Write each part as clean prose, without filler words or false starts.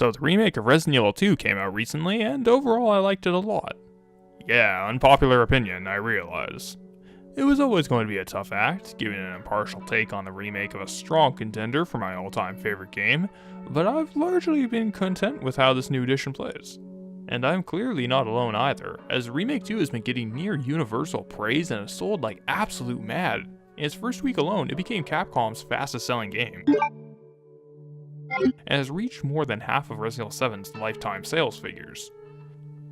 So the remake of Resident Evil 2 came out recently, and overall I liked it a lot. Yeah, unpopular opinion, I realize. It was always going to be a tough act, giving an impartial take on the remake of a strong contender for my all-time favorite game, but I've largely been content with how this new edition plays. And I'm clearly not alone either, as Remake 2 has been getting near universal praise and has sold like absolute mad. In its first week alone, it became Capcom's fastest selling game, and has reached more than half of Resident Evil 7's lifetime sales figures.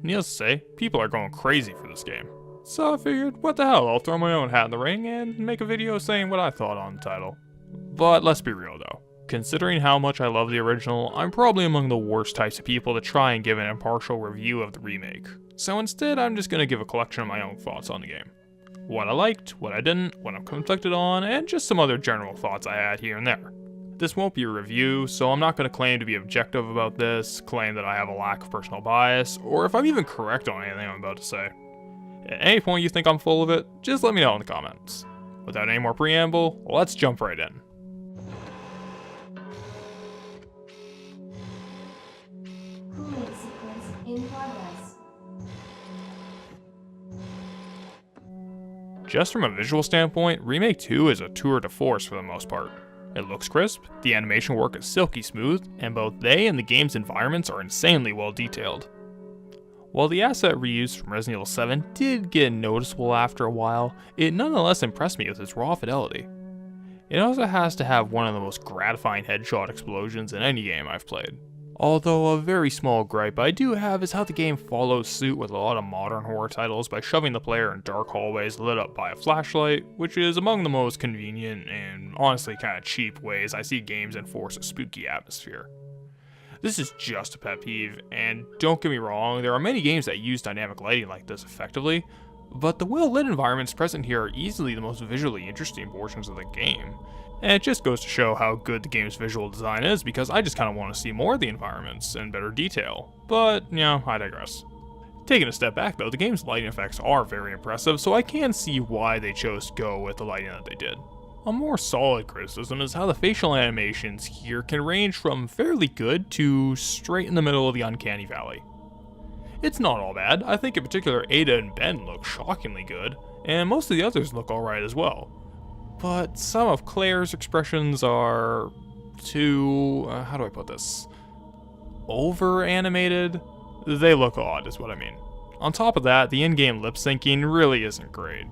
Needless to say, people are going crazy for this game. So I figured, what the hell, I'll throw my own hat in the ring and make a video saying what I thought on the title. But let's be real though. Considering how much I love the original, I'm probably among the worst types of people to try and give an impartial review of the remake. So instead, I'm just going to give a collection of my own thoughts on the game. What I liked, what I didn't, what I'm conflicted on, and just some other general thoughts I had here and there. This won't be a review, so I'm not going to claim to be objective about this, claim that I have a lack of personal bias, or if I'm even correct on anything I'm about to say. At any point you think I'm full of it, just let me know in the comments. Without any more preamble, let's jump right in. Just from a visual standpoint, Remake 2 is a tour de force for the most part. It looks crisp, the animation work is silky smooth, and both they and the game's environments are insanely well detailed. While the asset reused from Resident Evil 7 did get noticeable after a while, it nonetheless impressed me with its raw fidelity. It also has to have one of the most gratifying headshot explosions in any game I've played. Although a very small gripe I do have is how the game follows suit with a lot of modern horror titles by shoving the player in dark hallways lit up by a flashlight, which is among the most convenient and honestly kinda cheap ways I see games enforce a spooky atmosphere. This is just a pet peeve, and don't get me wrong, there are many games that use dynamic lighting like this effectively, but the well-lit environments present here are easily the most visually interesting portions of the game. And it just goes to show how good the game's visual design is, because I just kind of want to see more of the environments in better detail. But, yeah, I digress. Taking a step back though, the game's lighting effects are very impressive, so I can see why they chose to go with the lighting that they did. A more solid criticism is how the facial animations here can range from fairly good to straight in the middle of the uncanny valley. It's not all bad. I think in particular Ada and Ben look shockingly good, and most of the others look alright as well. But some of Claire's expressions are too, how do I put this? Over animated? They look odd is what I mean. On top of that, the in-game lip syncing really isn't great.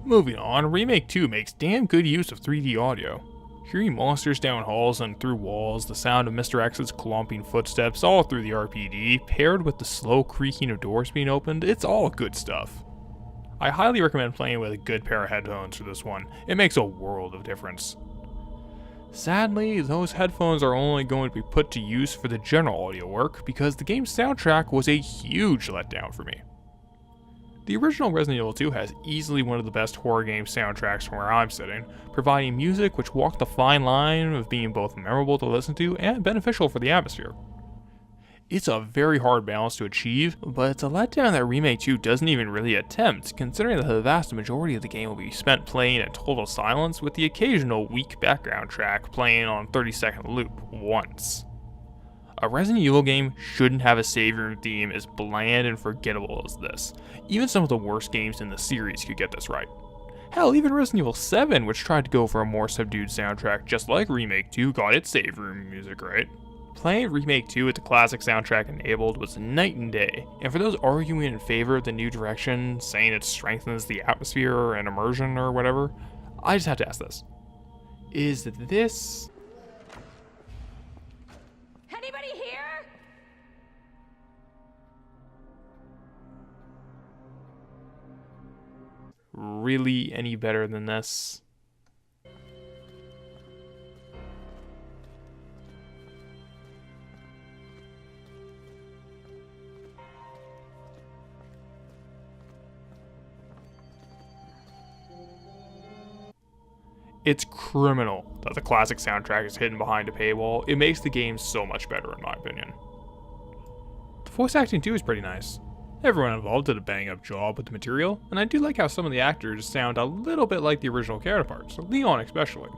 Moving on, Remake 2 makes damn good use of 3D audio. Hearing monsters down halls and through walls, the sound of Mr. X's clomping footsteps all through the RPD, paired with the slow creaking of doors being opened, it's all good stuff. I highly recommend playing with a good pair of headphones for this one. It makes a world of difference. Sadly, those headphones are only going to be put to use for the general audio work because the game's soundtrack was a huge letdown for me. The original Resident Evil 2 has easily one of the best horror game soundtracks from where I'm sitting, providing music which walked the fine line of being both memorable to listen to and beneficial for the atmosphere. It's a very hard balance to achieve, but it's a letdown that Remake 2 doesn't even really attempt, considering that the vast majority of the game will be spent playing in total silence with the occasional weak background track playing on 30-second loop once. A Resident Evil game shouldn't have a save room theme as bland and forgettable as this. Even some of the worst games in the series could get this right. Hell, even Resident Evil 7, which tried to go for a more subdued soundtrack just like Remake 2, got its save room music right. Playing Remake 2 with the classic soundtrack enabled was night and day, and for those arguing in favor of the new direction, saying it strengthens the atmosphere and immersion or whatever, I just have to ask this. Is this... Anybody here? really any better than this? It's criminal that the classic soundtrack is hidden behind a paywall. It makes the game so much better in my opinion. The voice acting too is pretty nice. Everyone involved did a bang up job with the material, and I do like how some of the actors sound a little bit like the original counterparts, Leon especially.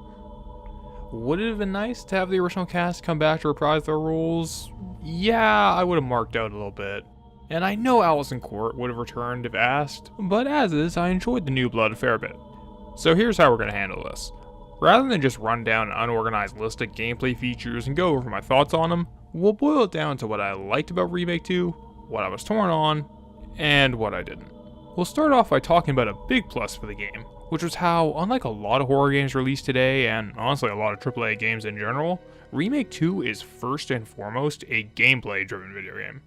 Would it have been nice to have the original cast come back to reprise their roles? Yeah, I would have marked out a little bit. And I know Allison Court would have returned if asked, but as is, I enjoyed the new blood a fair bit. So here's how we're going to handle this. Rather than just run down an unorganized list of gameplay features and go over my thoughts on them, we'll boil it down to what I liked about Remake 2, what I was torn on, and what I didn't. We'll start off by talking about a big plus for the game, which was how, unlike a lot of horror games released today, and honestly a lot of AAA games in general, Remake 2 is first and foremost a gameplay-driven video game.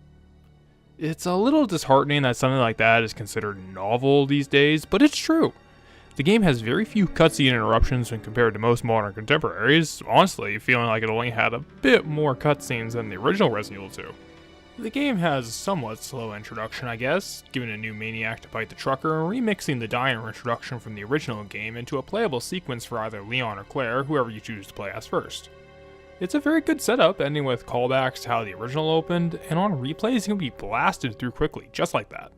It's a little disheartening that something like that is considered novel these days, but it's true. The game has very few cutscene interruptions when compared to most modern contemporaries, honestly feeling like it only had a bit more cutscenes than the original Resident Evil 2. The game has a somewhat slow introduction, I guess, giving a new maniac to fight the trucker and remixing the diner introduction from the original game into a playable sequence for either Leon or Claire, whoever you choose to play as first. It's a very good setup, ending with callbacks to how the original opened, and on replays you can be blasted through quickly, just like that.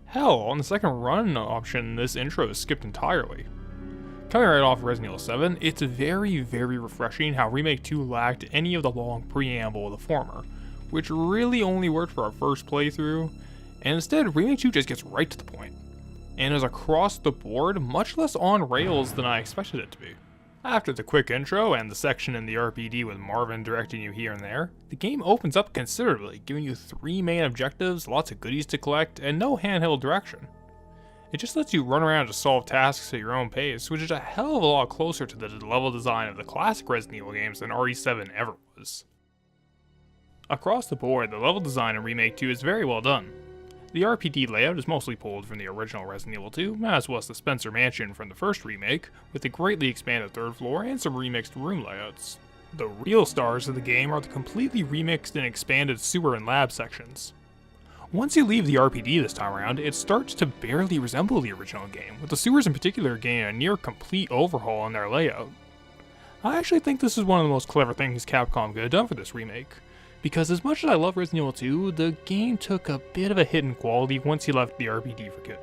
Hell, on the second run option, this intro is skipped entirely. Coming right off Resident Evil 7, it's very, very refreshing how Remake 2 lacked any of the long preamble of the former, which really only worked for our first playthrough, and instead Remake 2 just gets right to the point, and is across the board much less on rails than I expected it to be. After the quick intro and the section in the RPD with Marvin directing you here and there, the game opens up considerably, giving you 3 main objectives, lots of goodies to collect, and no handheld direction. It just lets you run around to solve tasks at your own pace, which is a hell of a lot closer to the level design of the classic Resident Evil games than RE7 ever was. Across the board, the level design in Remake 2 is very well done. The RPD layout is mostly pulled from the original Resident Evil 2, as was the Spencer Mansion from the first remake, with a greatly expanded third floor and some remixed room layouts. The real stars of the game are the completely remixed and expanded sewer and lab sections. Once you leave the RPD this time around, it starts to barely resemble the original game, with the sewers in particular getting a near complete overhaul in their layout. I actually think this is one of the most clever things Capcom could have done for this remake, because as much as I love Resident Evil 2, the game took a bit of a hit in quality once you left the RPD for good.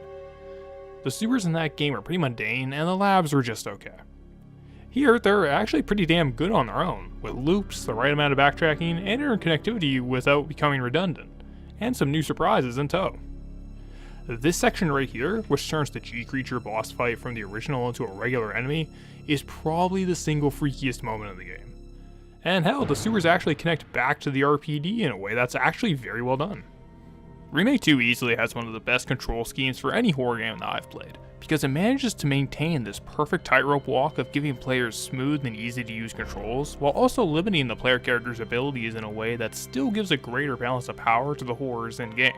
The sewers in that game are pretty mundane, and the labs were just okay. Here, they're actually pretty damn good on their own, with loops, the right amount of backtracking, and interconnectivity without becoming redundant, and some new surprises in tow. This section right here, which turns the G-Creature boss fight from the original into a regular enemy, is probably the single freakiest moment of the game. And hell, the sewers actually connect back to the RPD in a way that's actually very well done. Remake 2 easily has one of the best control schemes for any horror game that I've played, because it manages to maintain this perfect tightrope walk of giving players smooth and easy to use controls, while also limiting the player character's abilities in a way that still gives a greater balance of power to the horrors in-game.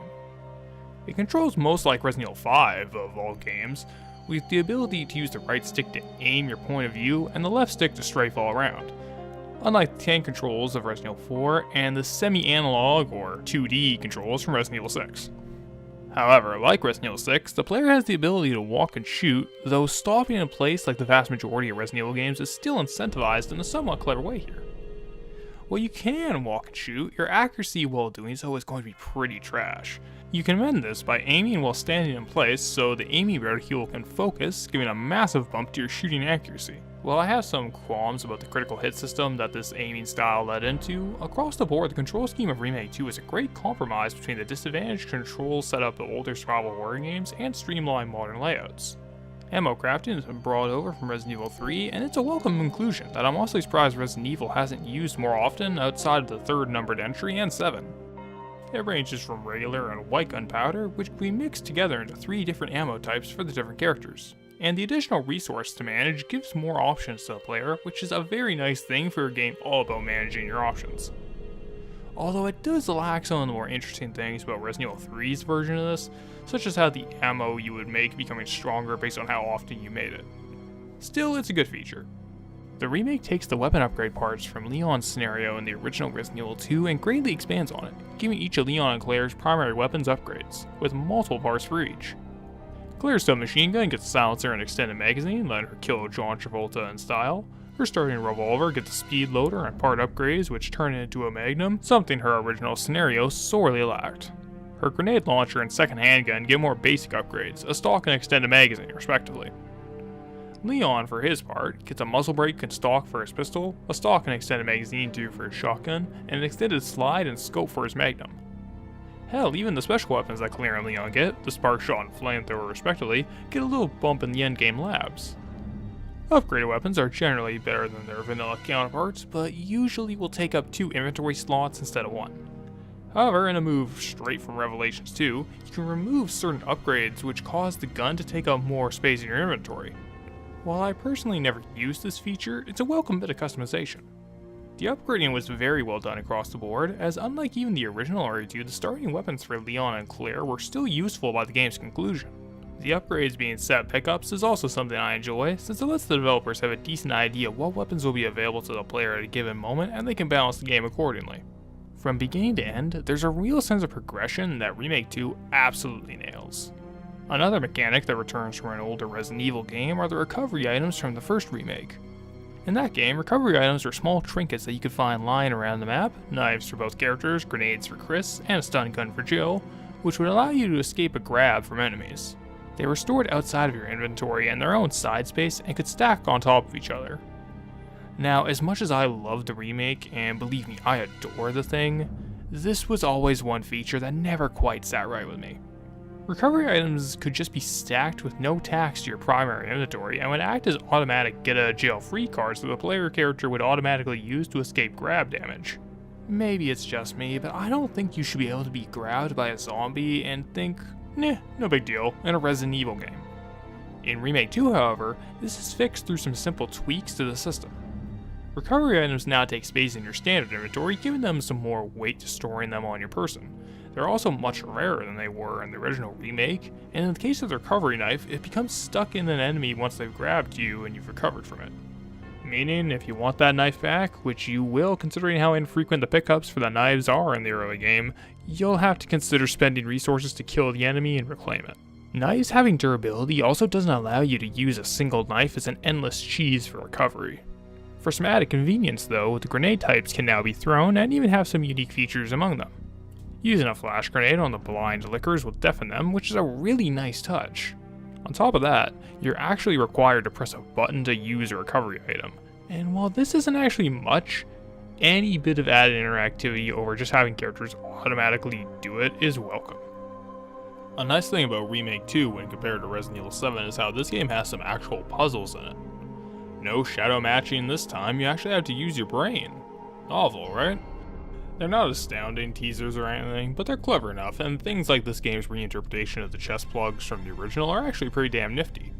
It controls most like Resident Evil 5 of all games, with the ability to use the right stick to aim your point of view and the left stick to strafe all around, unlike the tank controls of Resident Evil 4 and the semi-analog or 2D controls from Resident Evil 6. However, like Resident Evil 6, the player has the ability to walk and shoot, though stopping in place like the vast majority of Resident Evil games is still incentivized in a somewhat clever way here. While you can walk and shoot, your accuracy while doing so is going to be pretty trash. You can mend this by aiming while standing in place so the aiming reticule can focus, giving a massive bump to your shooting accuracy. While I have some qualms about the critical hit system that this aiming style led into, across the board the control scheme of Remake 2 is a great compromise between the disadvantaged control setup of older survival horror games and streamlined modern layouts. Ammo crafting has been brought over from Resident Evil 3, and it's a welcome inclusion that I'm also surprised Resident Evil hasn't used more often outside of the third numbered entry and 7. It ranges from regular and white gunpowder, which can be mixed together into 3 different ammo types for the different characters. And the additional resource to manage gives more options to the player, which is a very nice thing for a game all about managing your options. Although it does lack some of the more interesting things about Resident Evil 3's version of this, such as how the ammo you would make becoming stronger based on how often you made it. Still, it's a good feature. The remake takes the weapon upgrade parts from Leon's scenario in the original Resident Evil 2 and greatly expands on it, giving each of Leon and Claire's primary weapons upgrades, with multiple parts for each. Claire's submachine gun gets a silencer and extended magazine, letting her kill John Travolta in style. Her starting revolver gets a speed loader and part upgrades which turn it into a magnum, something her original scenario sorely lacked. Her grenade launcher and second handgun get more basic upgrades, a stock and extended magazine respectively. Leon, for his part, gets a muzzle brake and stock for his pistol, a stock and extended magazine tube for his shotgun, and an extended slide and scope for his magnum. Hell, even the special weapons that Claire and Leon get, the spark shot and flamethrower respectively, get a little bump in the endgame labs. Upgraded weapons are generally better than their vanilla counterparts, but usually will take up 2 inventory slots instead of 1. However, in a move straight from Revelations 2, you can remove certain upgrades which cause the gun to take up more space in your inventory. While I personally never used this feature, it's a welcome bit of customization. The upgrading was very well done across the board, as unlike even the original RE2, the starting weapons for Leon and Claire were still useful by the game's conclusion. The upgrades being set pickups is also something I enjoy, since it lets the developers have a decent idea of what weapons will be available to the player at a given moment, and they can balance the game accordingly. From beginning to end, there's a real sense of progression that Remake 2 absolutely nails. Another mechanic that returns from an older Resident Evil game are the recovery items from the first remake. In that game, recovery items are small trinkets that you could find lying around the map, knives for both characters, grenades for Chris, and a stun gun for Jill, which would allow you to escape a grab from enemies. They were stored outside of your inventory in their own side space and could stack on top of each other. Now, as much as I love the remake, and believe me, I adore the thing, this was always one feature that never quite sat right with me. Recovery items could just be stacked with no tax to your primary inventory and would act as automatic get a jail free cards that the player character would automatically use to escape grab damage. Maybe it's just me, but I don't think you should be able to be grabbed by a zombie and think, nah, no big deal, in a Resident Evil game. In Remake 2, however, this is fixed through some simple tweaks to the system. Recovery items now take space in your standard inventory, giving them some more weight to storing them on your person. They're also much rarer than they were in the original remake, and in the case of the recovery knife, it becomes stuck in an enemy once they've grabbed you and you've recovered from it. Meaning, if you want that knife back, which you will considering how infrequent the pickups for the knives are in the early game, you'll have to consider spending resources to kill the enemy and reclaim it. Knives having durability also doesn't allow you to use a single knife as an endless cheese for recovery. For some added convenience though, the grenade types can now be thrown and even have some unique features among them. Using a flash grenade on the blind lickers will deafen them, which is a really nice touch. On top of that, you're actually required to press a button to use a recovery item, and while this isn't actually much, any bit of added interactivity over just having characters automatically do it is welcome. A nice thing about Remake 2 when compared to Resident Evil 7 is how this game has some actual puzzles in it. No shadow matching this time, you actually have to use your brain. Novel, right? They're not astounding teasers or anything, but they're clever enough, and things like this game's reinterpretation of the chest plugs from the original are actually pretty damn nifty.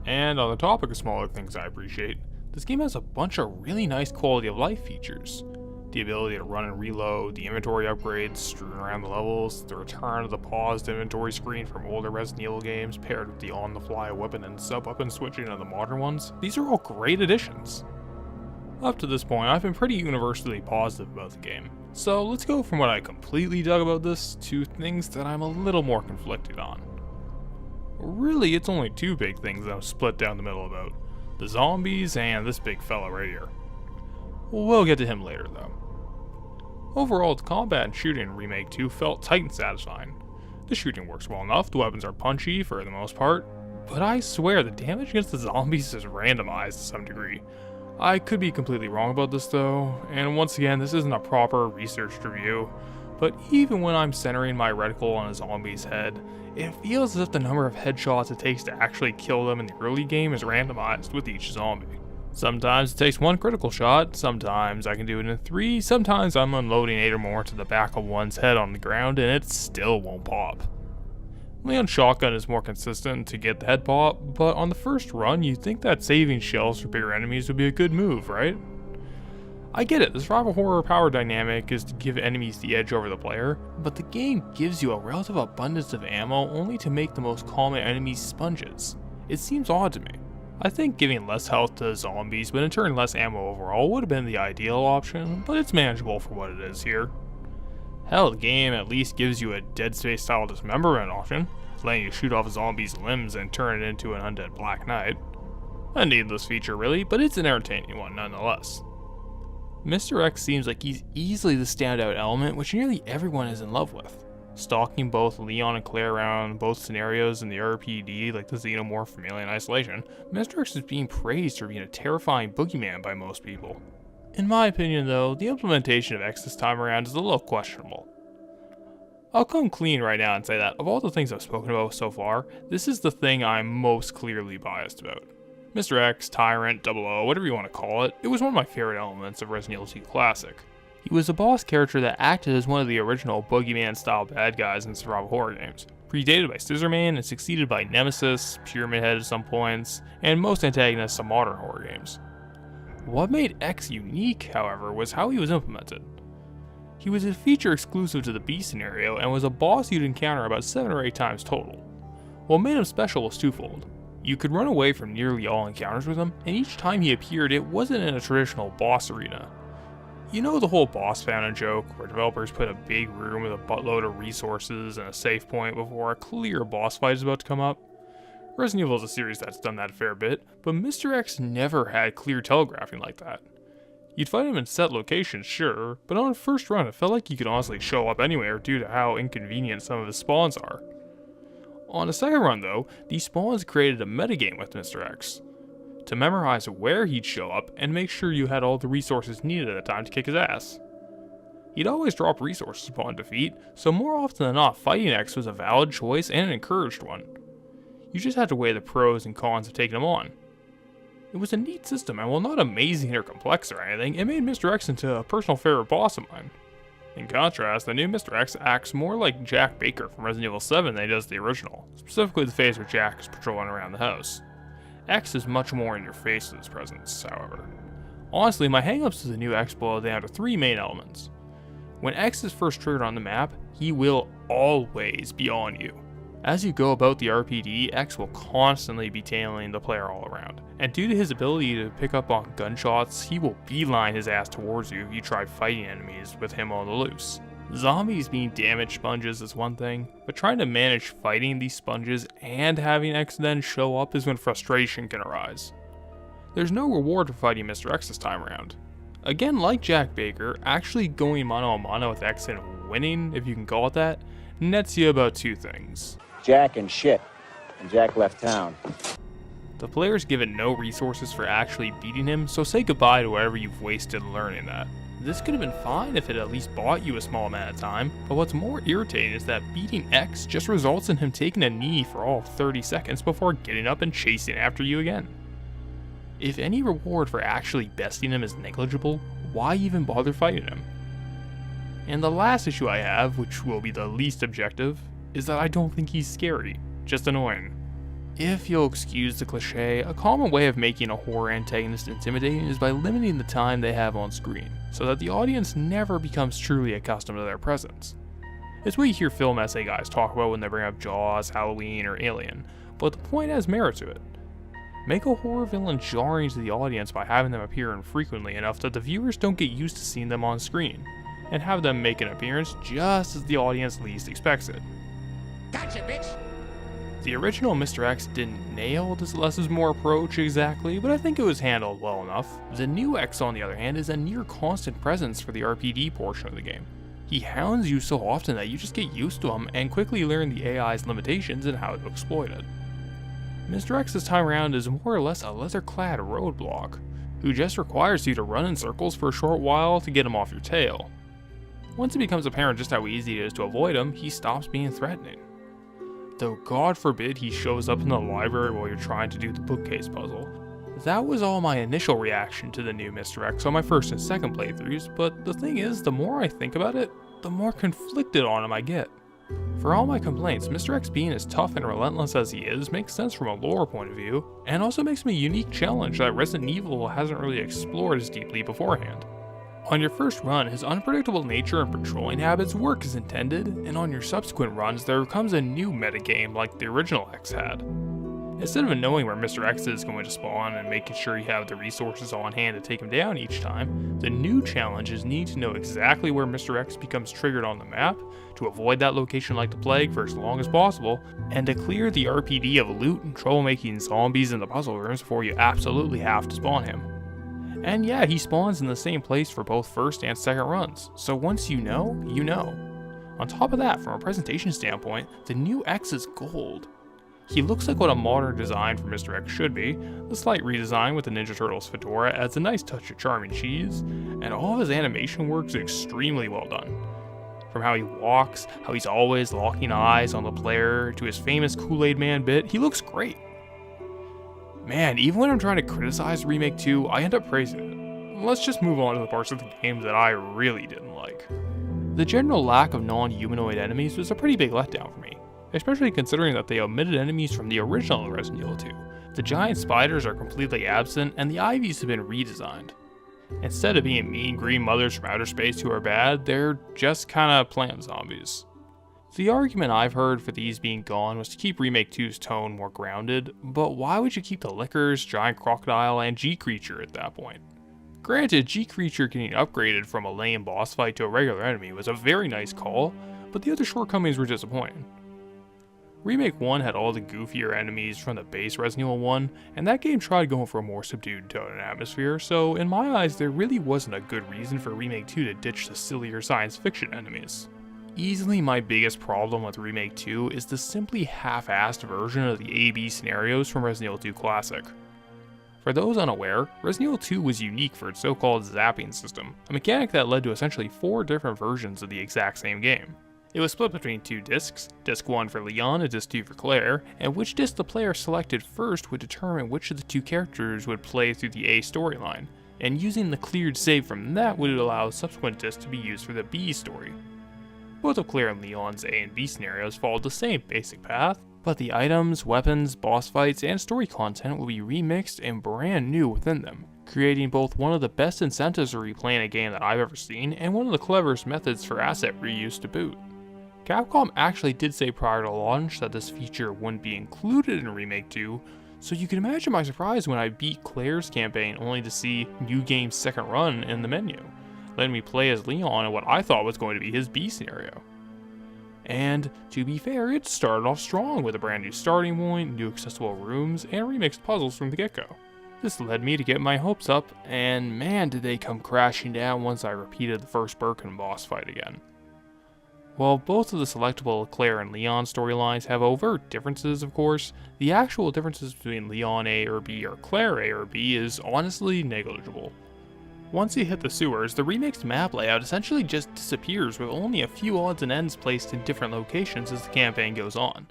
And on the topic of smaller things I appreciate, this game has a bunch of really nice quality of life features. The ability to run and reload, the inventory upgrades strewn around the levels, the return of the paused inventory screen from older Resident Evil games paired with the on-the-fly weapon and sub-weapon switching of the modern ones. These are all great additions. Up to this point, I've been pretty universally positive about the game, so let's go from what I completely dug about this to things that I'm a little more conflicted on. Really, it's only 2 big things that I'm split down the middle about: the zombies and this big fella right here. We'll get to him later though. Overall, the combat and shooting in Remake 2 felt tight and satisfying. The shooting works well enough, the weapons are punchy for the most part, but I swear the damage against the zombies is randomized to some degree. I could be completely wrong about this though, and once again, this isn't a proper researched review, but even when I'm centering my reticle on a zombie's head, it feels as if the number of headshots it takes to actually kill them in the early game is randomized with each zombie. Sometimes it takes 1 critical shot, sometimes I can do it in 3, sometimes I'm unloading 8 or more to the back of one's head on the ground and it still won't pop. Leon's shotgun is more consistent to get the head pop, but on the first run you'd think that saving shells for bigger enemies would be a good move, right? I get it, the survival horror power dynamic is to give enemies the edge over the player, but the game gives you a relative abundance of ammo only to make the most common enemies sponges. It seems odd to me. I think giving less health to zombies, but in turn less ammo overall, would have been the ideal option, but it's manageable for what it is here. Hell, the game at least gives you a Dead Space style dismemberment option, letting you shoot off a zombie's limbs and turn it into an undead Black Knight. A needless feature really, but it's an entertaining one nonetheless. Mr. X seems like he's easily the standout element which nearly everyone is in love with. Stalking both Leon and Claire around both scenarios in the RPD, like the Xenomorph from Alien Isolation, Mr. X is being praised for being a terrifying boogeyman by most people. In my opinion though, the implementation of X this time around is a little questionable. I'll come clean right now and say that, of all the things I've spoken about so far, this is the thing I'm most clearly biased about. Mr. X, Tyrant, 00, whatever you want to call it, it was one of my favorite elements of Resident Evil 2 Classic. He was a boss character that acted as one of the original boogeyman-style bad guys in survival horror games, predated by Scissorman and succeeded by Nemesis, Pyramid Head at some points, and most antagonists of modern horror games. What made X unique, however, was how he was implemented. He was a feature exclusive to the B scenario and was a boss you'd encounter about 7 or 8 times total. What made him special was twofold. You could run away from nearly all encounters with him, and each time he appeared it wasn't in a traditional boss arena. You know the whole boss fountain joke, where developers put a big room with a buttload of resources and a save point before a clear boss fight is about to come up? Resident Evil is a series that's done that a fair bit, but Mr. X never had clear telegraphing like that. You'd find him in set locations, sure, but on a first run it felt like he could honestly show up anywhere due to how inconvenient some of his spawns are. On a second run though, these spawns created a metagame with Mr. X. To memorize where he'd show up and make sure you had all the resources needed at the time to kick his ass. He'd always drop resources upon defeat, so more often than not fighting X was a valid choice and an encouraged one. You just had to weigh the pros and cons of taking him on. It was a neat system, and while not amazing or complex or anything, it made Mr. X into a personal favorite boss of mine. In contrast, the new Mr. X acts more like Jack Baker from Resident Evil 7 than he does the original, specifically the phase where Jack is patrolling around the house. X is much more in your face with his presence, however. Honestly, my hangups to the new X boil down to 3 main elements. When X is first triggered on the map, he will always be on you. As you go about the RPD, X will constantly be tailing the player all around, and due to his ability to pick up on gunshots, he will beeline his ass towards you if you try fighting enemies with him on the loose. Zombies being damage sponges is one thing, but trying to manage fighting these sponges and having X then show up is when frustration can arise. There's no reward for fighting Mr. X this time around. Again, like Jack Baker, actually going mano a mano with X and winning, if you can call it that, nets you about 2 things. Jack and shit, and Jack left town. The player's given no resources for actually beating him, so say goodbye to whatever you've wasted learning that. This could have been fine if it at least bought you a small amount of time, but what's more irritating is that beating X just results in him taking a knee for all of 30 seconds before getting up and chasing after you again. If any reward for actually besting him is negligible, why even bother fighting him? And the last issue I have, which will be the least objective, is that I don't think he's scary, just annoying. If you'll excuse the cliche, a common way of making a horror antagonist intimidating is by limiting the time they have on screen, so that the audience never becomes truly accustomed to their presence. It's what you hear film essay guys talk about when they bring up Jaws, Halloween, or Alien, but the point has merit to it. Make a horror villain jarring to the audience by having them appear infrequently enough that the viewers don't get used to seeing them on screen, and have them make an appearance just as the audience least expects it. Gotcha, bitch! The original Mr. X didn't nail this less is more approach exactly, but I think it was handled well enough. The new X, on the other hand, is a near constant presence for the RPD portion of the game. He hounds you so often that you just get used to him and quickly learn the AI's limitations and how to exploit it. Mr. X this time around is more or less a leather-clad roadblock, who just requires you to run in circles for a short while to get him off your tail. Once it becomes apparent just how easy it is to avoid him, he stops being threatening. Though God forbid he shows up in the library while you're trying to do the bookcase puzzle. That was all my initial reaction to the new Mr. X on my first and second playthroughs, but the thing is, the more I think about it, the more conflicted on him I get. For all my complaints, Mr. X being as tough and relentless as he is makes sense from a lore point of view, and also makes him a unique challenge that Resident Evil hasn't really explored as deeply beforehand. On your first run, his unpredictable nature and patrolling habits work as intended, and on your subsequent runs there comes a new metagame like the original X had. Instead of knowing where Mr. X is going to spawn and making sure you have the resources on hand to take him down each time, the new challenges need to know exactly where Mr. X becomes triggered on the map, to avoid that location like the plague for as long as possible, and to clear the RPD of loot and troublemaking zombies in the puzzle rooms before you absolutely have to spawn him. And yeah, he spawns in the same place for both first and second runs, so once you know, you know. On top of that, from a presentation standpoint, the new X is gold. He looks like what a modern design for Mr. X should be. The slight redesign with the Ninja Turtles fedora adds a nice touch of charm and cheese, and all of his animation work is extremely well done. From how he walks, how he's always locking eyes on the player, to his famous Kool-Aid Man bit, he looks great. Man, even when I'm trying to criticize Remake 2, I end up praising it. Let's just move on to the parts of the game that I really didn't like. The general lack of non-humanoid enemies was a pretty big letdown for me, especially considering that they omitted enemies from the original Resident Evil 2. The giant spiders are completely absent, and the Ivies have been redesigned. Instead of being mean green mothers from outer space who are bad, they're just kinda plant zombies. The argument I've heard for these being gone was to keep Remake 2's tone more grounded, but why would you keep the Lickers, Giant Crocodile, and G-Creature at that point? Granted, G-Creature getting upgraded from a lame boss fight to a regular enemy was a very nice call, but the other shortcomings were disappointing. Remake 1 had all the goofier enemies from the base Resident Evil 1, and that game tried going for a more subdued tone and atmosphere, so in my eyes there really wasn't a good reason for Remake 2 to ditch the sillier science fiction enemies. Easily my biggest problem with Remake 2 is the simply half-assed version of the A-B scenarios from Resident Evil 2 Classic. For those unaware, Resident Evil 2 was unique for its so-called zapping system, a mechanic that led to essentially 4 different versions of the exact same game. It was split between 2 discs, disc 1 for Leon and disc 2 for Claire, and which disc the player selected first would determine which of the 2 characters would play through the A storyline, and using the cleared save from that would allow subsequent discs to be used for the B story. Both of Claire and Leon's A and B scenarios followed the same basic path, but the items, weapons, boss fights, and story content will be remixed and brand new within them, creating both one of the best incentives for replaying a game that I've ever seen and one of the cleverest methods for asset reuse to boot. Capcom actually did say prior to launch that this feature wouldn't be included in Remake 2, so you can imagine my surprise when I beat Claire's campaign only to see New Game's second run in the menu, letting me play as Leon in what I thought was going to be his B scenario. And, to be fair, it started off strong with a brand new starting point, new accessible rooms, and remixed puzzles from the get-go. This led me to get my hopes up, and man did they come crashing down once I repeated the first Birkin boss fight again. While both of the selectable Claire and Leon storylines have overt differences, of course, the actual differences between Leon A or B or Claire A or B is honestly negligible. Once you hit the sewers, the remixed map layout essentially just disappears with only a few odds and ends placed in different locations as the campaign goes on.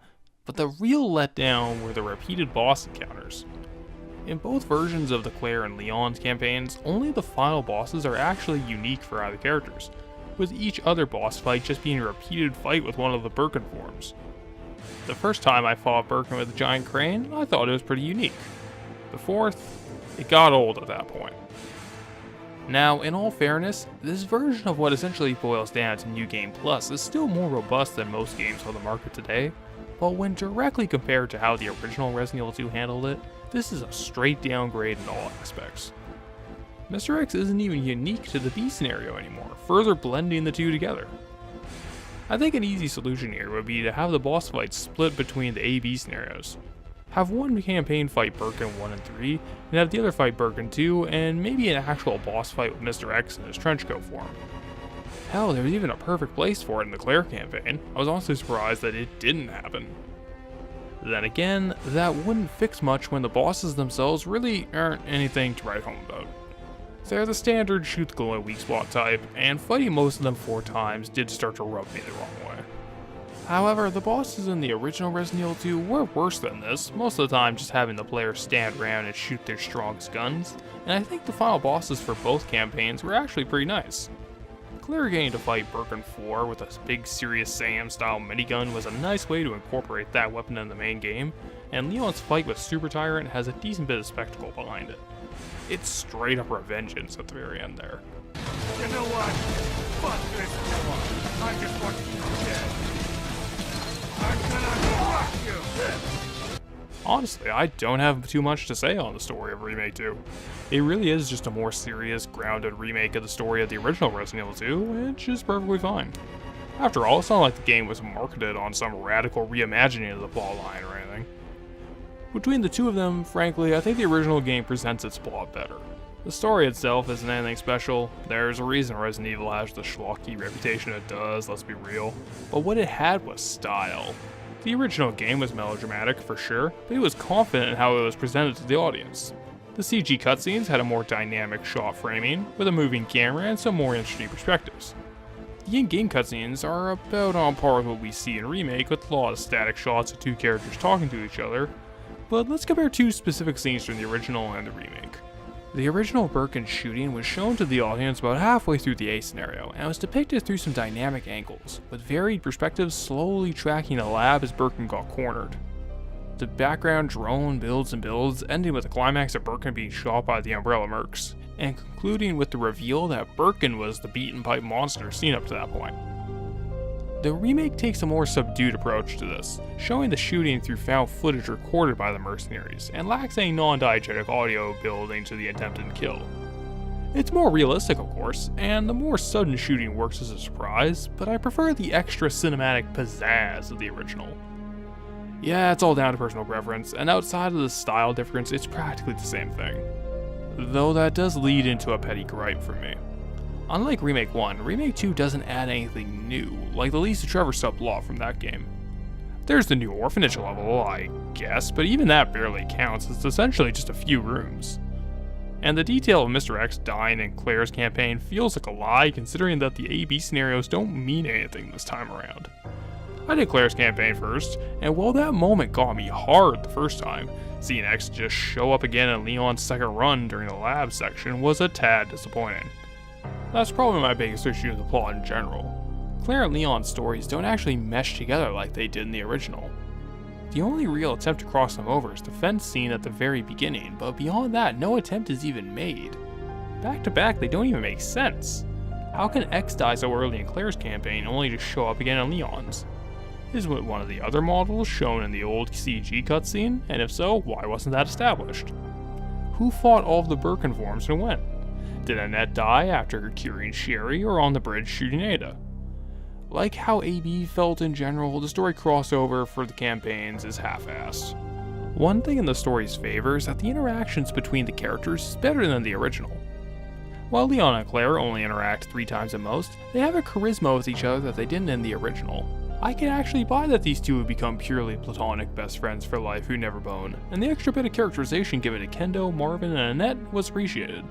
But the real letdown were the repeated boss encounters. In both versions of the Claire and Leon's campaigns, only the final bosses are actually unique for either characters, with each other boss fight just being a repeated fight with one of the Birkin forms. The first time I fought Birkin with a giant crane, I thought it was pretty unique. The fourth, it got old at that point. Now, in all fairness, this version of what essentially boils down to New Game Plus is still more robust than most games on the market today, but when directly compared to how the original Resident Evil 2 handled it, this is a straight downgrade in all aspects. Mr. X isn't even unique to the B scenario anymore, further blending the two together. I think an easy solution here would be to have the boss fights split between the A-B scenarios. Have one campaign fight Birkin 1 and 3, and have the other fight Birkin 2, and maybe an actual boss fight with Mr. X in his trenchcoat form. Hell, there was even a perfect place for it in the Claire campaign. I was honestly surprised that it didn't happen. Then again, that wouldn't fix much when the bosses themselves really aren't anything to write home about. They're the standard shoot the glowing weak spot type, and fighting most of them 4 times did start to rub me the wrong way. However, the bosses in the original Resident Evil 2 were worse than this, most of the time just having the player stand around and shoot their strongest guns, and I think the final bosses for both campaigns were actually pretty nice. Claire getting to fight Birkin 4 with a big Serious Sam style minigun was a nice way to incorporate that weapon in the main game, and Leon's fight with Super Tyrant has a decent bit of spectacle behind it. It's straight up revengeance at the very end there. You know what? Fuck this war. I just want you dead. I'm gonna rock you! Honestly, I don't have too much to say on the story of Remake 2. It really is just a more serious, grounded remake of the story of the original Resident Evil 2, which is perfectly fine. After all, it's not like the game was marketed on some radical reimagining of the plotline or anything. Between the two of them, frankly, I think the original game presents its plot better. The story itself isn't anything special. There's a reason Resident Evil has the schlocky reputation it does, let's be real. But what it had was style. The original game was melodramatic for sure, but it was confident in how it was presented to the audience. The CG cutscenes had a more dynamic shot framing, with a moving camera and some more interesting perspectives. The in-game cutscenes are about on par with what we see in Remake, with a lot of static shots of two characters talking to each other, but let's compare two specific scenes from the original and the remake. The original Birkin shooting was shown to the audience about halfway through the A scenario, and was depicted through some dynamic angles, with varied perspectives slowly tracking the lab as Birkin got cornered. The background drone builds and builds, ending with the climax of Birkin being shot by the Umbrella Mercs, and concluding with the reveal that Birkin was the beaten pipe monster seen up to that point. The remake takes a more subdued approach to this, showing the shooting through found footage recorded by the mercenaries, and lacks any non-diegetic audio building to the attempted kill. It's more realistic, of course, and the more sudden shooting works as a surprise, but I prefer the extra cinematic pizzazz of the original. Yeah, it's all down to personal preference, and outside of the style difference, it's practically the same thing. Though that does lead into a petty gripe for me. Unlike Remake 1, Remake 2 doesn't add anything new, like the Lisa Trevor subplot from that game. There's the new orphanage level, I guess, but even that barely counts, it's essentially just a few rooms. And the detail of Mr. X dying in Claire's campaign feels like a lie, considering that the A-B scenarios don't mean anything this time around. I did Claire's campaign first, and while that moment got me hard the first time, seeing X just show up again in Leon's second run during the lab section was a tad disappointing. That's probably my biggest issue with the plot in general. Claire and Leon's stories don't actually mesh together like they did in the original. The only real attempt to cross them over is the fence scene at the very beginning, but beyond that, no attempt is even made. Back to back, they don't even make sense. How can X die so early in Claire's campaign only to show up again in Leon's? Isn't one of the other models shown in the old CG cutscene? And if so, why wasn't that established? Who fought all of the Birkin forms and when? Did Annette die after curing Sherry or on the bridge shooting Ada? Like how AB felt in general, the story crossover for the campaigns is half-assed. One thing in the story's favor is that the interactions between the characters is better than the original. While Leon and Claire only interact 3 times at most, they have a charisma with each other that they didn't in the original. I can actually buy that these two would become purely platonic best friends for life who never bone, and the extra bit of characterization given to Kendo, Marvin, and Annette was appreciated.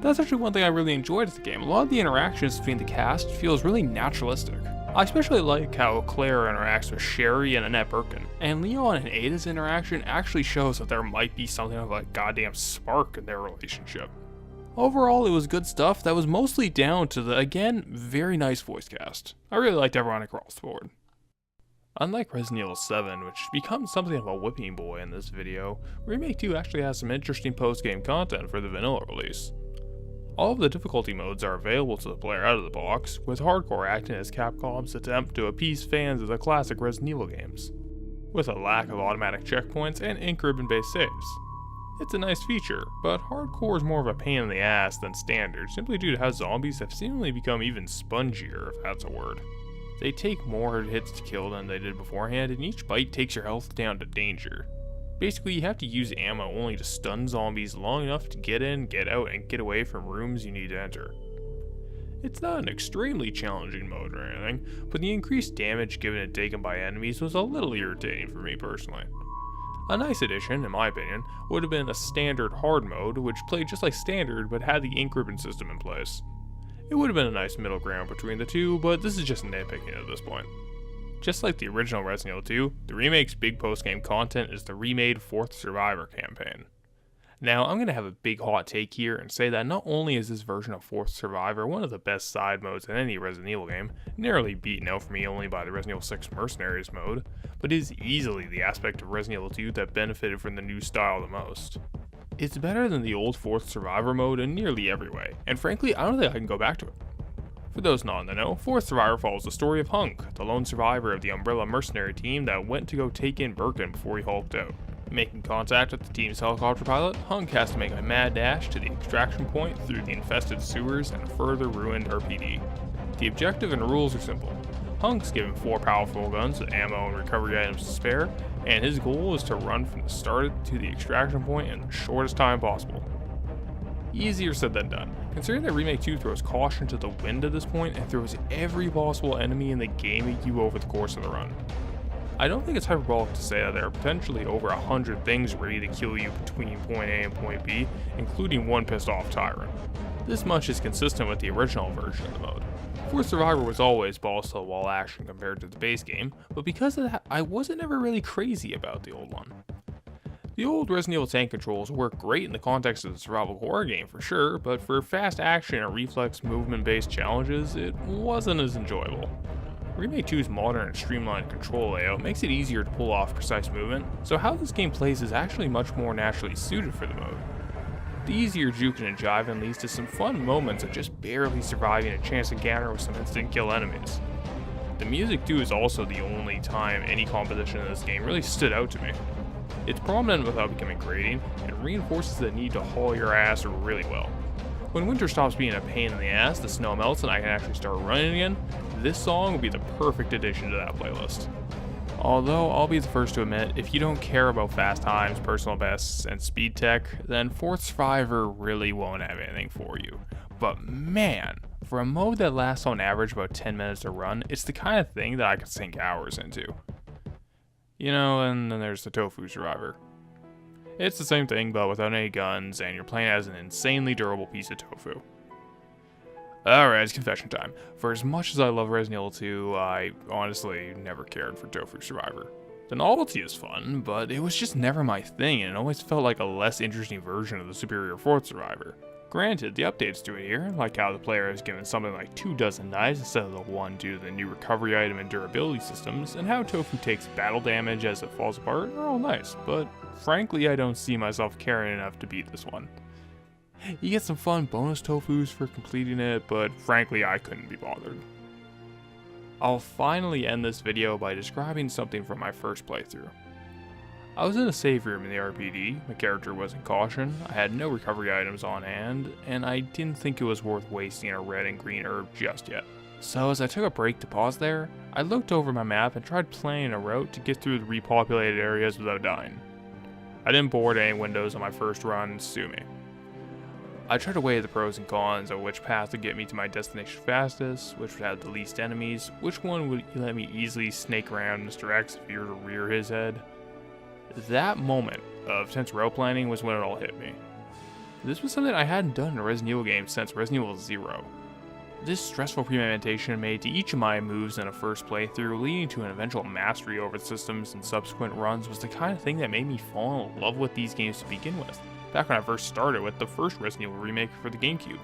That's actually one thing I really enjoyed with the game. A lot of the interactions between the cast feels really naturalistic. I especially like how Claire interacts with Sherry and Annette Birkin, and Leon and Ada's interaction actually shows that there might be something of a goddamn spark in their relationship. Overall, it was good stuff that was mostly down to the, again, very nice voice cast. I really liked everyone across the board. Unlike Resident Evil 7, which becomes something of a whipping boy in this video, Remake 2 actually has some interesting post-game content for the vanilla release. All of the difficulty modes are available to the player out of the box, with hardcore acting as Capcom's attempt to appease fans of the classic Resident Evil games, with a lack of automatic checkpoints and ink ribbon-based saves. It's a nice feature, but hardcore is more of a pain in the ass than standard, simply due to how zombies have seemingly become even spongier, if that's a word. They take more hits to kill than they did beforehand, and each bite takes your health down to danger. Basically, you have to use ammo only to stun zombies long enough to get in, get out, and get away from rooms you need to enter. It's not an extremely challenging mode or anything, but the increased damage given and taken by enemies was a little irritating for me personally. A nice addition, in my opinion, would have been a standard hard mode, which played just like standard but had the ink ribbon system in place. It would have been a nice middle ground between the two, but this is just nitpicking at this point. Just like the original Resident Evil 2, the remake's big post-game content is the remade 4th Survivor campaign. Now, I'm going to have a big hot take here and say that not only is this version of 4th Survivor one of the best side modes in any Resident Evil game, narrowly beaten out for me only by the Resident Evil 6 Mercenaries mode, but is easily the aspect of Resident Evil 2 that benefited from the new style the most. It's better than the old 4th Survivor mode in nearly every way, and frankly, I don't think I can go back to it. For those not in the know, 4th Survivor follows the story of Hunk, the lone survivor of the Umbrella mercenary team that went to go take in Birkin before he hulked out. Making contact with the team's helicopter pilot, Hunk has to make a mad dash to the extraction point through the infested sewers and further ruined RPD. The objective and rules are simple. Hunk's given 4 powerful guns with ammo and recovery items to spare, and his goal is to run from the start to the extraction point in the shortest time possible. Easier said than done, considering that Remake 2 throws caution to the wind at this point and throws every possible enemy in the game at you over the course of the run. I don't think it's hyperbolic to say that there are potentially over 100 things ready to kill you between point A and point B, including one pissed off tyrant. This much is consistent with the original version of the mode. Fourth Survivor was always balls to the wall action compared to the base game, but because of that, I wasn't ever really crazy about the old one. The old Resident Evil tank controls work great in the context of the survival horror game for sure, but for fast action and reflex movement based challenges, it wasn't as enjoyable. Remake 2's modern and streamlined control layout makes it easier to pull off precise movement, so how this game plays is actually much more naturally suited for the mode. The easier juking and jiving leads to some fun moments of just barely surviving a chance encounter with some instant kill enemies. The music too is also the only time any composition in this game really stood out to me. It's prominent without becoming grating, and reinforces the need to haul your ass really well. When winter stops being a pain in the ass, the snow melts and I can actually start running again, this song will be the perfect addition to that playlist. Although, I'll be the first to admit, if you don't care about fast times, personal bests, and speed tech, then Fourth Survivor really won't have anything for you. But man, for a mode that lasts on average about 10 minutes to run, it's the kind of thing that I could sink hours into. You know, and then there's the Tofu Survivor. It's the same thing, but without any guns, and you're playing as an insanely durable piece of tofu. Alright, it's confession time. For as much as I love Resident Evil 2, I honestly never cared for Tofu Survivor. The novelty is fun, but it was just never my thing, and it always felt like a less interesting version of the superior Fourth Survivor. Granted, the updates to it here, like how the player is given something like 24 knives instead of the one due to the new recovery item and durability systems, and how Tofu takes battle damage as it falls apart, are all nice, but frankly I don't see myself caring enough to beat this one. You get some fun bonus Tofus for completing it, but frankly I couldn't be bothered. I'll finally end this video by describing something from my first playthrough. I was in a save room in the RPD, my character was in caution, I had no recovery items on hand, and I didn't think it was worth wasting a red and green herb just yet. So as I took a break to pause there, I looked over my map and tried planning a route to get through the repopulated areas without dying. I didn't board any windows on my first run, sue me. I tried to weigh the pros and cons of which path would get me to my destination fastest, which would have the least enemies, which one would let me easily snake around Mr. X if he were to rear his head. That moment of tense route planning was when it all hit me. This was something I hadn't done in a Resident Evil game since Resident Evil 0. This stressful premeditation made to each of my moves in a first playthrough, leading to an eventual mastery over the systems and subsequent runs, was the kind of thing that made me fall in love with these games to begin with, back when I first started with the first Resident Evil remake for the GameCube.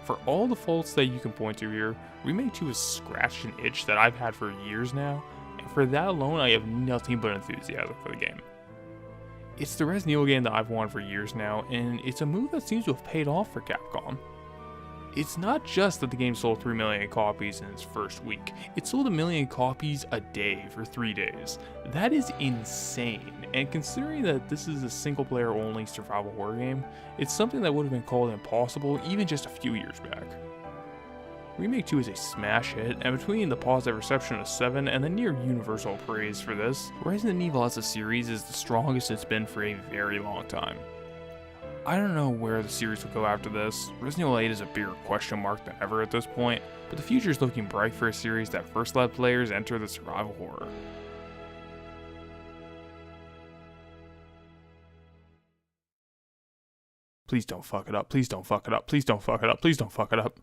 For all the faults that you can point to here, Remake 2 has scratched an itch that I've had for years now, and for that alone I have nothing but enthusiasm for the game. It's the Resident Evil game that I've wanted for years now, and it's a move that seems to have paid off for Capcom. It's not just that the game sold 3 million copies in its first week, it sold 1 million copies a day for 3 days. That is insane, and considering that this is a single player only survival horror game, it's something that would have been called impossible even just a few years back. Remake 2 is a smash hit, and between the positive reception of 7 and the near universal praise for this, Resident Evil as a series is the strongest it's been for a very long time. I don't know where the series will go after this. Resident Evil 8 is a bigger question mark than ever at this point, but the future is looking bright for a series that first let players enter the survival horror. Please don't fuck it up, please don't fuck it up, please don't fuck it up, please don't fuck it up.